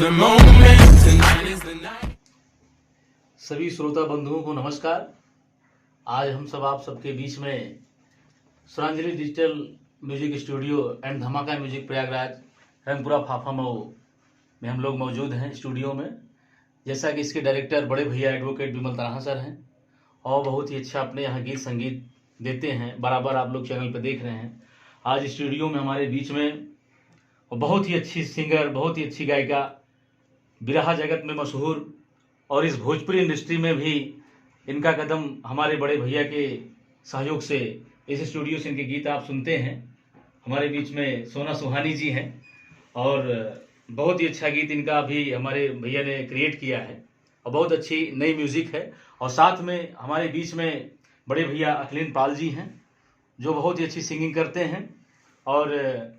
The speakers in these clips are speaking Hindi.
the moment, tonight is the night. सभी श्रोता बंधुओं को नमस्कार। आज हम सब आप सबके बीच में Swaranjali digital music studio and धमाका म्यूजिक प्रयागराज रंगपुरा फाफा मऊ में हम लोग मौजूद हैं स्टूडियो में। जैसा कि इसके डायरेक्टर बड़े भैया एडवोकेट विमल तनहा सर हैं और बहुत ही अच्छा अपने यहाँ गीत संगीत देते हैं, बराबर आप लोग चैनल पर देख रहे हैं। आज स्टूडियो में हमारे बीच में बहुत ही अच्छी सिंगर, बहुत ही अच्छी गायिका, बिरहा जगत में मशहूर और इस भोजपुरी इंडस्ट्री में भी इनका कदम हमारे बड़े भैया के सहयोग से इस स्टूडियो से इनके गीत आप सुनते हैं। हमारे बीच में सोना सुहानी जी हैं और बहुत ही अच्छा गीत इनका भी हमारे भैया ने क्रिएट किया है और बहुत अच्छी नई म्यूज़िक है। और साथ में हमारे बीच में बड़े भैया अखिलेंद्र पाल जी हैं जो बहुत ही अच्छी सिंगिंग करते हैं और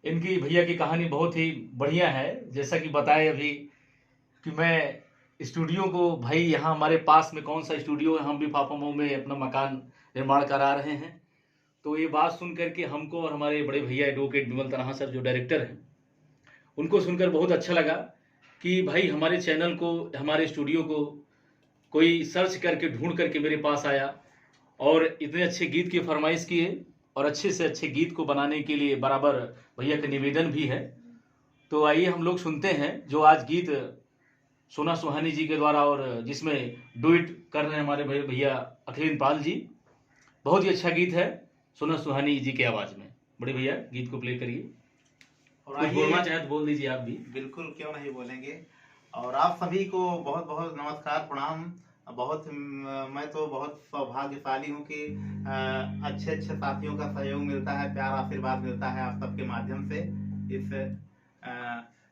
इनकी भैया की कहानी बहुत ही बढ़िया है। जैसा कि बताए अभी कि मैं स्टूडियो को, भाई यहाँ हमारे पास में कौन सा स्टूडियो है, हम भी फाफा मऊ में अपना मकान निर्माण करा रहे हैं। तो ये बात सुन करके हमको और हमारे बड़े भैया एडवोकेट विमल तनहा सर जो डायरेक्टर हैं उनको सुनकर बहुत अच्छा लगा कि भाई हमारे चैनल को, हमारे स्टूडियो को कोई सर्च करके ढूंढ करके मेरे पास आया और इतने अच्छे गीत की फरमाइश किए और अच्छे से अच्छे गीत को बनाने के लिए बराबर भैया का निवेदन भी है। तो आइए हम लोग सुनते हैं जो आज गीत सोना सुहानी जी के द्वारा और जिसमें डुइट कर रहे हैं हमारे भैया अखिलेंद्र पाल जी। बहुत ही अच्छा गीत है सोना सुहानी जी की आवाज़ में। बड़े भैया गीत को प्ले करिए और कुछ बोलना चाहे तो बोल दीजिए आप भी। बिल्कुल, क्यों नहीं बोलेंगे। और आप सभी को बहुत बहुत नमस्कार, प्रणाम। मैं तो बहुत सौभाग्यशाली हूँ कि अच्छे अच्छे साथियों का सहयोग मिलता है, प्यार आशीर्वाद मिलता है आप सबके माध्यम से। इस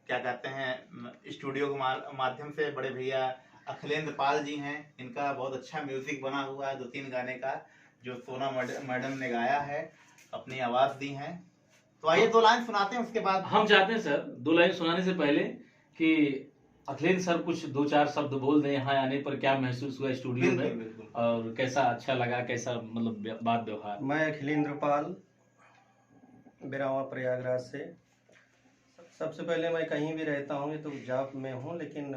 क्या कहते हैं स्टूडियो के माध्यम से बड़े भैया अखिलेंद्र पाल जी हैं, इनका बहुत अच्छा म्यूजिक बना हुआ है 2-3 गाने का जो सोना मैडम ने गाया है, अपनी आवाज़ दी है। तो आइए 2 लाइन सुनाते हैं, उसके बाद हम चाहते हैं सर 2 लाइन सुनाने से पहले कि अखिलेंद्र सर कुछ 2-4 शब्द बोल दें। यहाँ आने पर क्या महसूस हुआ स्टूडियो में बिल्कुल। और कैसा अच्छा लगा, कैसा मतलब बात व्यवहार। मैं अखिलेंद्र पाल बिरावा प्रयागराज से। सबसे पहले मैं कहीं भी रहता हूँ तो जॉब में हूँ, लेकिन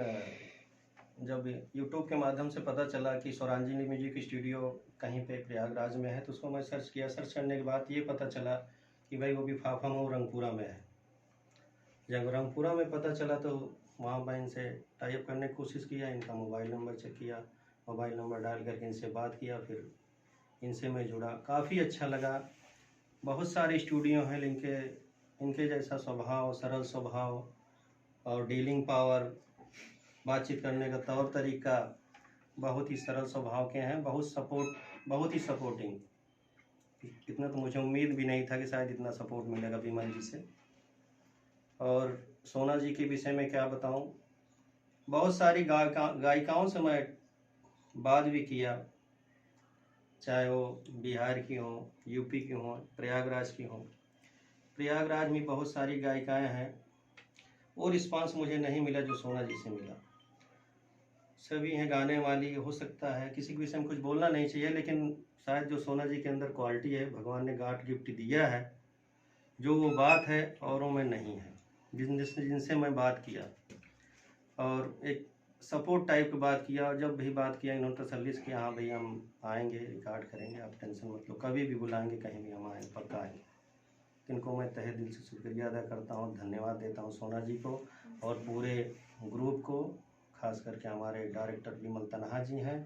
जब यूट्यूब के माध्यम से पता चला कि स्वरांजलि म्यूजिक स्टूडियो कहीं पे प्रयागराज में है तो उसको मैं सर्च किया। सर्च करने के बाद ये पता चला कि भाई वो भी फाफा मऊ रंगपुरा में है। जब रंगपुरा में पता चला तो वहाँ मैं इनसे टाइप करने की कोशिश किया, इनका मोबाइल नंबर चेक किया, मोबाइल नंबर डाल करके इनसे बात किया, फिर इनसे मैं जुड़ा। काफ़ी अच्छा लगा। बहुत सारे स्टूडियो हैं, इनके जैसा स्वभाव, सरल स्वभाव और डीलिंग पावर, बातचीत करने का तौर तरीका बहुत ही सरल स्वभाव के हैं। बहुत ही सपोर्टिंग। इतना तो मुझे उम्मीद भी नहीं था कि शायद इतना सपोर्ट मिलेगा विमल जी से। और सोना जी के विषय में क्या बताऊं, बहुत सारी गायिकाओं से मैं बात भी किया, चाहे वो बिहार की हो, यूपी की हो, प्रयागराज की हो। प्रयागराज में बहुत सारी गायिकाएं हैं, वो रिस्पांस मुझे नहीं मिला जो सोना जी से मिला। सभी हैं गाने वाली, हो सकता है किसी के विषय में कुछ बोलना नहीं चाहिए, लेकिन शायद जो सोना जी के अंदर क्वालिटी है, भगवान ने गॉड गिफ्ट दिया है, जो वो बात है औरों में नहीं है। जिनसे मैं बात किया और एक सपोर्ट टाइप की बात किया, और जब भी बात किया इन्होंने तसल्ली से किया, हाँ भैया हम आएंगे, रिकॉर्ड करेंगे, आप टेंशन मत लो, कभी भी बुलाएंगे, कहीं भी हम आएंगे, पक्का आएंगे। इनको मैं तहे दिल से शुक्रिया अदा करता हूँ, धन्यवाद देता हूँ सोना जी को और पूरे ग्रुप को, खास करके हमारे डायरेक्टर विमल तनहा जी हैं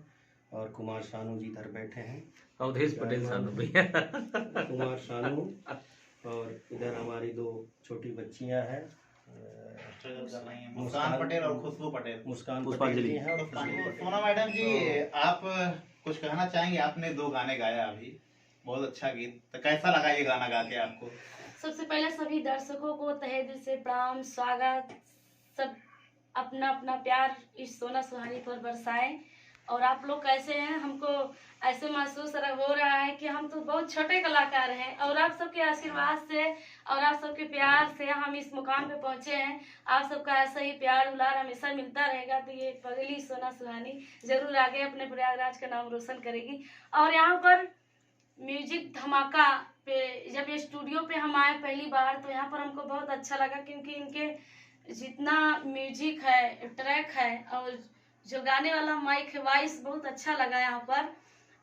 और कुमार शानू जी इधर बैठे हैं, अवधेश पटेल साहब भैया कुमार शानू, और इधर हमारी 2 छोटी बच्चियां हैं, मुस्कान पटेल और खुशबू पटेल। मुस्कान पुष्पांजलि पटेल जी हैं और खुशबू पटेल। सोना मैडम जी, आप कुछ कहना चाहेंगे? आपने 2 गाने गाया अभी, बहुत अच्छा गीत, तो कैसा लगा ये गाना गा के आपको? सबसे पहले सभी दर्शकों को तहे दिल से प्रणाम, स्वागत। सब अपना अपना प्यार इस सोना सुहानी पर बरसाएं। और आप लोग कैसे हैं? हमको ऐसे महसूस हो रहा है कि हम तो बहुत छोटे कलाकार हैं और आप सबके आशीर्वाद से और आप सबके प्यार से हम इस मुकाम पे पहुंचे हैं। आप सबका ऐसा ही प्यार दुलार हमेशा मिलता रहेगा तो ये पगली सोना सुहानी जरूर आगे अपने प्रयागराज का नाम रोशन करेगी। और यहाँ पर म्यूजिक धमाका पे जब ये स्टूडियो पे हम आए पहली बार तो यहाँ पर हमको बहुत अच्छा लगा, क्योंकि इनके जितना म्यूजिक है, ट्रैक है और जो गाने वाला माइक है, वॉइस बहुत अच्छा लगा यहाँ पर।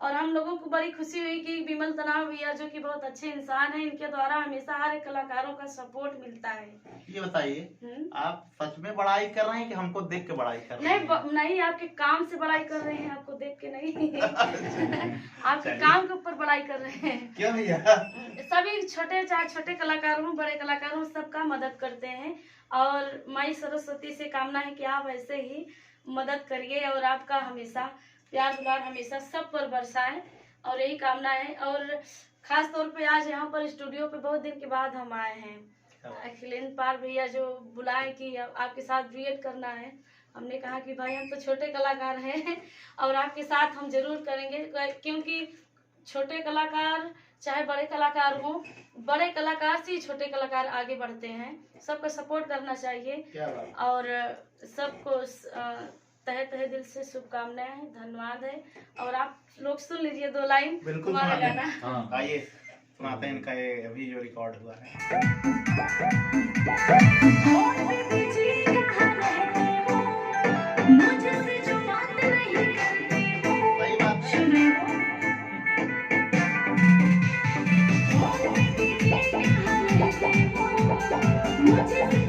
और हम लोगों को बड़ी खुशी हुई कि विमल तनाव भैया जो कि बहुत अच्छे इंसान हैं, इनके द्वारा हमेशा हर एक कलाकारों का सपोर्ट मिलता है। ये बताइए, आप सच में बड़ाई कर रहे हैं कि हमको देख के बड़ाई कर रहे हैं? नहीं, आपके काम से बड़ाई कर रहे हैं, आपको देख के नहीं। आपके काम के ऊपर बड़ाई कर रहे हैं। क्यों भैया? सभी छोटे चाहे छोटे कलाकार हों, बड़े कलाकार हों, सबका मदद करते हैं। और माई सरस्वती से कामना है कि आप ऐसे ही मदद करिए और आपका हमेशा प्यार दुलार हमेशा सब पर बरसाए, और यही कामना है। और खास तौर पे आज यहाँ पर स्टूडियो पे बहुत दिन के बाद हम आए हैं। अखिलेंद्र पाल भैया जो बुलाए कि आपके साथ डुएट करना है, हमने कहा कि भाई हम तो छोटे कलाकार हैं और आपके साथ हम जरूर करेंगे, क्योंकि छोटे कलाकार चाहे बड़े कलाकार हों, बड़े कलाकार से ही छोटे कलाकार आगे बढ़ते हैं। सबको सपोर्ट करना चाहिए और सबको तहे तहे दिल से शुभकामनाएं हैं, धन्यवाद है। और आप लोग सुन लीजिए 2 लाइन हमारा गाना। आइए सुनाते हैं इनका ये अभी जो रिकॉर्ड हुआ है। सही बात है।